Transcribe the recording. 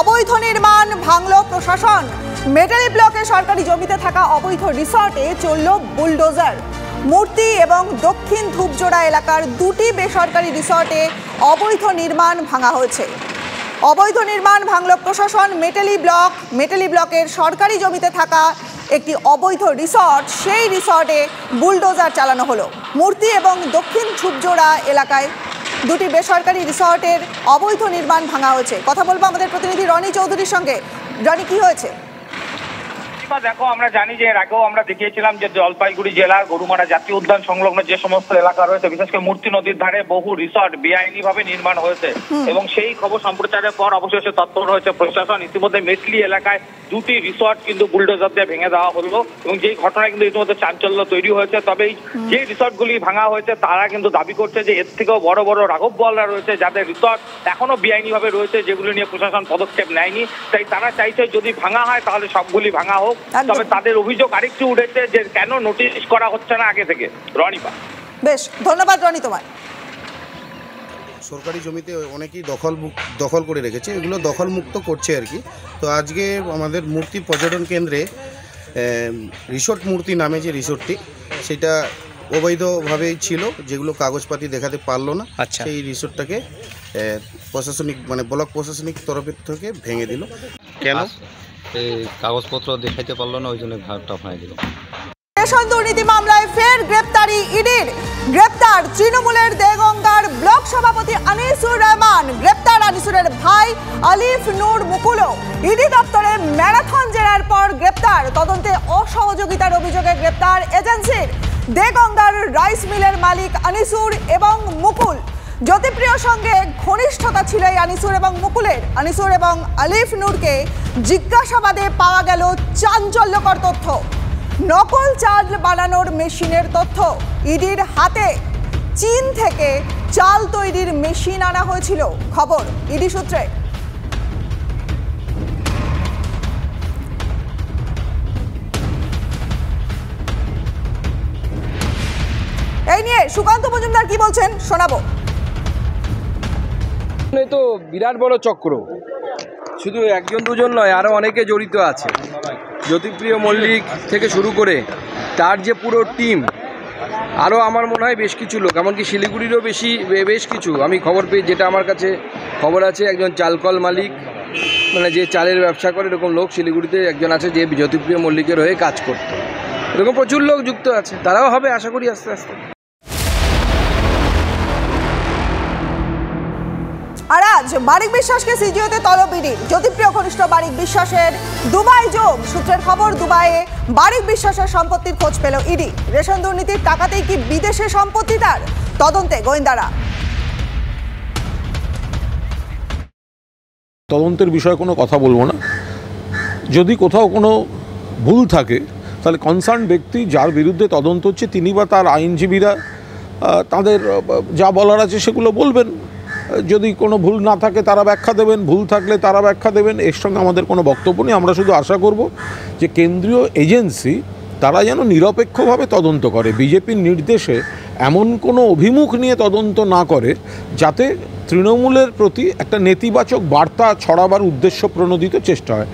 অবৈধ নির্মাণ ভাঙল প্রশাসন। মেটালি ব্লকে সরকারি জমিতে থাকা অবৈধ রিসর্টে চলল বুলডোজার। মূর্তি এবং দক্ষিণ ধূপজোড়া এলাকার দুটি বেসরকারি রিসর্টে অবৈধ নির্মাণ ভাঙা হয়েছে। অবৈধ নির্মাণ ভাঙল প্রশাসন। মেটালি ব্লকের সরকারি জমিতে থাকা একটি অবৈধ রিসর্ট, সেই রিসর্টে বুলডোজার চালানো হলো। মূর্তি এবং দক্ষিণ ধূপজোড়া এলাকায় দুটি বেসরকারি রিসর্টের অবৈধ নির্মাণ ভাঙা হয়েছে। কথা বলবো আমাদের প্রতিনিধি রনি চৌধুরীর সঙ্গে। রনি, কি হয়েছে? দেখো, আমরা জানি যে এর আগেও আমরা দেখিয়েছিলাম যে জলপাইগুড়ি জেলার গরুমারা জাতীয় উদ্যান সংলগ্ন যে সমস্ত এলাকা রয়েছে, বিশেষ করে মূর্তি নদীর ধারে বহু রিসর্ট বেআইনি ভাবে নির্মাণ হয়েছে এবং সেই খবর সম্প্রচারের পর অবশেষে তৎপর হয়েছে প্রশাসন। ইতিমধ্যে মেটলি এলাকায় দুটি রিসর্ট কিন্তু বুলডোজার দিয়ে ভেঙে দেওয়া হলো এবং যেই ঘটনায় কিন্তু ইতিমধ্যে চাঞ্চল্য তৈরি হয়েছে। তবে যে রিসর্টগুলি ভাঙা হয়েছে তারা কিন্তু দাবি করছে যে এর থেকেও বড় বড় রাঘব বোয়ালরা রয়েছে, যাদের রিসর্ট এখনো বেআইনি ভাবে রয়েছে, যেগুলি নিয়ে প্রশাসন পদক্ষেপ নেয়নি। তাই তারা চাইছে যদি ভাঙা হয় তাহলে সবগুলি ভাঙা হোক। তবে তাদের অভিযোগ আরেকটু উঠেছে যে কেন নোটিশ করা হচ্ছে না আগে থেকে। রনিপা, বেশ, ধন্যবাদ রনি তোমায়। সরকারি জমিতে অনেকেই দখল করে রেখেছে, এগুলো দখল মুক্ত করছে আর কি। তো আজকে আমাদের মূর্তি পর্যটন কেন্দ্রে রিসোর্ট মূর্তি নামে যে রিসোর্টটি, সেটা অবৈধভাবেই ছিল, যেগুলো কাগজপাতি দেখাতে পারলো না। সেই রিসোর্টটাকে প্রশাসনিক ব্লক প্রশাসনিক তরফের থেকে ভেঙে দিল। কেন? এই কাগজপত্র দেখাইতে পারলো না, ওই জন্য ঘাটটা ভাঙে দিল। রেশন দুর্নীতি মামলায় ফের গ্রেপ্তারি ইডির। গ্রেপ্তার তৃণমূলের দেগঙ্গার ব্লক সভাপতি আনিসুর রহমান। গ্রেপ্তার আনিসুরের ভাই আলিফ নূর মুকুলও। ইডি দপ্তরে ম্যারাথন জেরার পর গ্রেপ্তার। তদন্তে অসহযোগিতার অভিযোগে গ্রেপ্তার এজেন্সির। দেগঙ্গার রাইস মিলের মালিক আনিসুর এবং মুকুল। জ্যোতিপ্রিয়র সঙ্গে ঘনিষ্ঠতা ছিল এই আনিসুর এবং মুকুলের। আনিসুর এবং আলিফ নূরকে জিজ্ঞাসাবাদে পাওয়া গেল চাঞ্চল্যকর তথ্য। নকল চাল বানানোর মেশিনের তথ্য। ইডির হাতে চীন থেকে চাল তৈরির মেশিন আনা হয়েছিল, খবর ইডি সূত্রে। এই নিয়ে সুকান্ত মজুমদার কি বলছেন শোনাবো। তো বিরাট বড় চক্র, শুধু একজন দুজন নয়, আরও অনেকে জড়িত আছে। জ্যোতিপ্রিয় মল্লিক থেকে শুরু করে তার যে পুরো টিম, আরও আমার মনে হয় বেশ কিছু লোক, এমনকি শিলিগুড়িরও বেশ কিছু আমি খবর পেয়ে, যেটা আমার কাছে খবর আছে, একজন চালকল মালিক, যে চালের ব্যবসা করে, এরকম লোক শিলিগুড়িতে একজন আছে যে জ্যোতিপ্রিয় মল্লিকের হয়ে কাজ করতো। এরকম প্রচুর লোক যুক্ত আছে, তারাও হবে আশা করি আস্তে আস্তে। আর আজ বারিক বিশ্বাসকে সিজিওতে তলব ইডি। জ্যোতিপ্রিয় ঘনিষ্ঠ বারিক বিশ্বাসের দুবাই যোগ। সূত্রের খবর, দুবাইয়ে বারিক বিশ্বাসের সম্পত্তির খোঁজ পেল ইডি। রেশন দুর্নীতির টাকাতেই কি বিদেশে সম্পত্তি তার? তদন্তে গোয়েন্দারা। তদন্তের বিষয়ে কোনো কথা বলবো না। যদি কোথাও কোনো ভুল থাকে তাহলে কনসার্ন ব্যক্তি যার বিরুদ্ধে তদন্ত হচ্ছে তিনি বা তার আইনজীবীরা তাদের যা বলার আছে সেগুলো বলবেন। যদি কোনো ভুল না থাকে তারা ব্যাখ্যা দেবেন, ভুল থাকলে তারা ব্যাখ্যা দেবেন। এর সঙ্গে আমাদের কোনো বক্তব্য নেই। আমরা শুধু আশা করব যে কেন্দ্রীয় এজেন্সি তারা যেন নিরপেক্ষভাবে তদন্ত করে, বিজেপির নির্দেশে এমন কোনো অভিমুখ নিয়ে তদন্ত না করে যাতে তৃণমূলের প্রতি একটা নেতিবাচক বার্তা ছড়াবার উদ্দেশ্য প্রণোদিত চেষ্টা হয়।